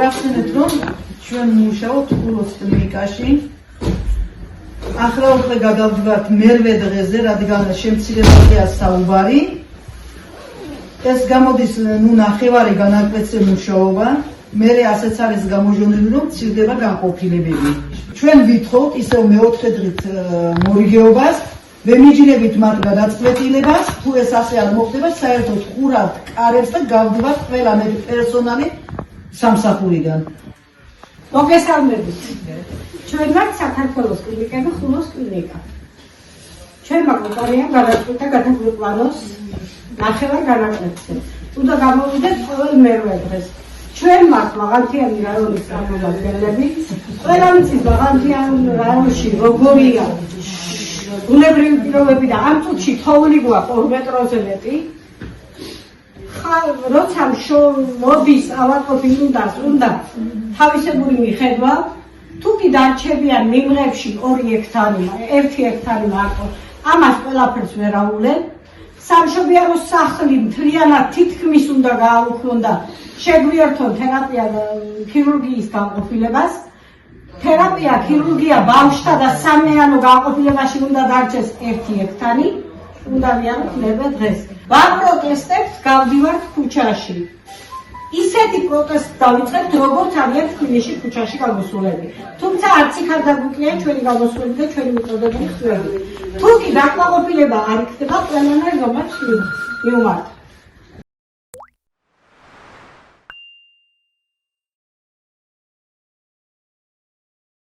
მოგახსენეთ, რომ ჩვენ მუშაობთ ხულოს კლინიკაში. ახლა უკვე გადავდგართ მერვე დღეზე, რადგან შემცირებელია საუბარი. ეს გამოდის ნახევარი განაკვეთზე მუშაობა. მე ასეც არის გამოჟონილი, რომ მცირდება განყოფილებები. ჩვენ ვითხოვთ ისევ მეოთხე დღით მორიგეობას, ვემიჯნებით მათ გადაწყვეტილებას, თუ ეს ასე არ მოხდება, საერთოდ ხურავთ კარებს და გავდივართ ყველა პერსონალი სამსახურიდან. მოგესალმებით. ჩვენ ვართ საქართველოს კლინიკები, ხულოს კლინიკა. ჩვენმა კომპანიამ გადაწყვიტა გადაგვიყვანოს ნახევარ განაკვეთზე. უნდა გამოვიდეთ ყოველ მერვე დღეს. ჩვენ მათ მაღალმთიანი რაიონის წარმომადგენლები, ყველა მის მაღალმთიან რაიონში როგორია ბუნებრივი პირობები და ამ წუთში თოვლი გვაქვს 2 მეტროზე მეტი. როცა მოდის ავადმყოფი უნდა თავისებური მიხედვა, თუ კი დარჩებიან მიმღებში 2 ჰექტარი, 1 ჰექტარი მარტო, ამას ყველაფერს ვერ აუვლენ. სამშობიარო სახლი მთლიანად თითქმის უნდა გააუქმონ და შეგვიერთონ თერაპია ქირურგიის განყოფილებას. თერაპია ქირურგია ბავშვთა და სამეანო განყოფილებაში უნდა დარჩეს 1 ჰექტარი. უნდა მიაღწიოთ დღეს. ვაპროტესტებთ, გავდივართ ქუჩაში. ისეთი პროტესტი დავიწყებთ, როგორც არიან თბილისში ქუჩაში გამოსულები. თუმცა არც იქ არ დაგვიკლია ჩვენი გამოსვლები და ჩვენი მიწოდებული ხმები. თუ კი დაკმაყოფილება არ იქნება, ყველანაირ რომაც მივმართ.